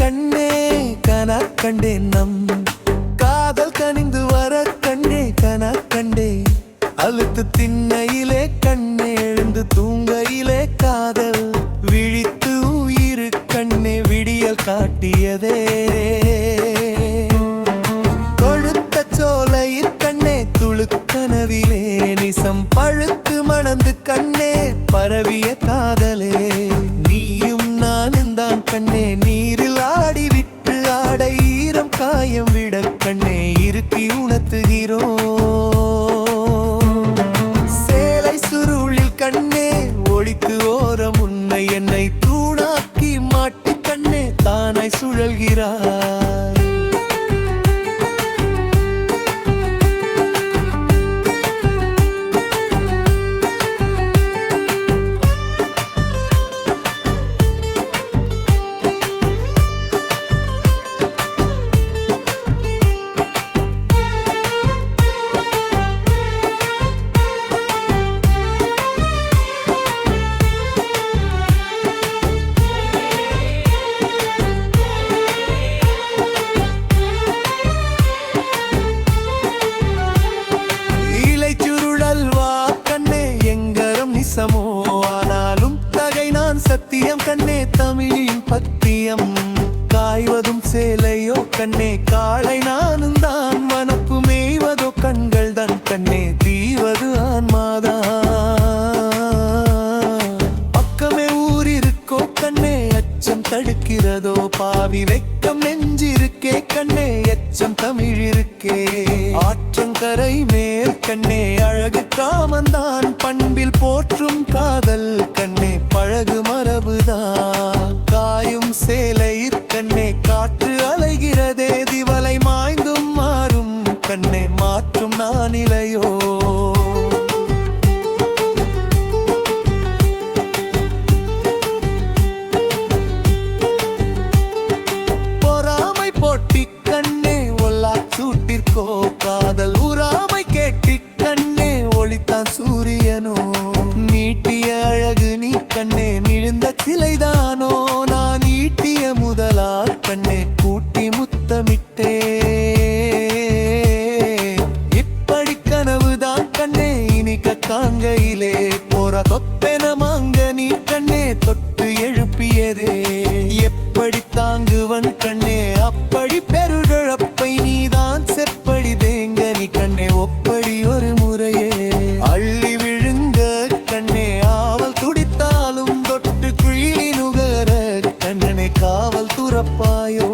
கண்ணே கனா கண்டேன் நம் காதல் கனிந்து வர கண்ணே கனா கண்டே அழுத்து திண்ணையிலே கண்ணே எழுந்து தூங்கையிலே காதல் விழித்து உயிரு கண்ணே விடியல் காட்டியதே கொழுத்த சோலையில் கண்ணே துளுக்கனவிலே நிசம் பழுத்து மணந்து கண்ணே பரவிய காதலே நீயும் நானும் தான் கண்ணே நீரில் ஆடி விட்டு ஆடை ஈரம் காயம் விட கண்ணே இருக்கி உணர்த்துகிறோம் சேலை சுருளில் கண்ணே ஒளித்து ஓரம் உன்னை என்னை தூணாக்கி மாட்டி கண்ணே தானாய் சுழல்கிறாய் ஆனாலும் தகை நான் சத்தியம் கண்ணே தமிழின் பத்தியம் காய்வதும் சேலையோ கண்ணே காளை நானும் தான் வனப்பு மேய்வதோ கண்கள் தான் கண்ணே தீவது ஆன்மாதா பக்கமே ஊரிருக்கோ கண்ணே அச்சம் தடுக்கிறதோ பாவி வெக்கம் நெஞ்சிருக்கே கண்ணே எச்சம் தமிழ் இருக்கே ஆற்றங்கரை மேல் கண்ணே அழகு காமந்தான் பண்பில் போற்றும் காதல் கண்ணே பழகு மரபுதான் காயும் சேலை கண்ணே காற்று அலைகிறதே திவலை மாய்ந்தும் மாறும் கண்ணே மாற்றும் நானிலையோ பொறாமை போட்டி கண்ணே ஒல்லா சூட்டிற்கோ காதல் உறாமை கேட்டி கண்ணே ஒளித்தான் சூரியனோ நீட்டிய அழகு நீ கண்ணே நிழுந்த சிலைதானோ நான் ஈட்டிய முதலா கண்ணே கூட்டி முத்தமிட்டே இப்படி கனவுதான் கண்ணே இனிக்க காங்கையிலே போற தொப்பென மாங்க நீ கண்ணே தொட்டு எழுப்பியதே எப்படி தாங்குவன் கண்ணே அப்படி பெருழப்பை நீதான் செப்படி தேங்க நீ கண்ணே ஒப்படி ஒரு முறையே அள்ளி விழுங்க கண்ணே ஆவல் துடித்தாலும் தொட்டு குழி நுகர கண்ணனை காவல் துறப்பாயோ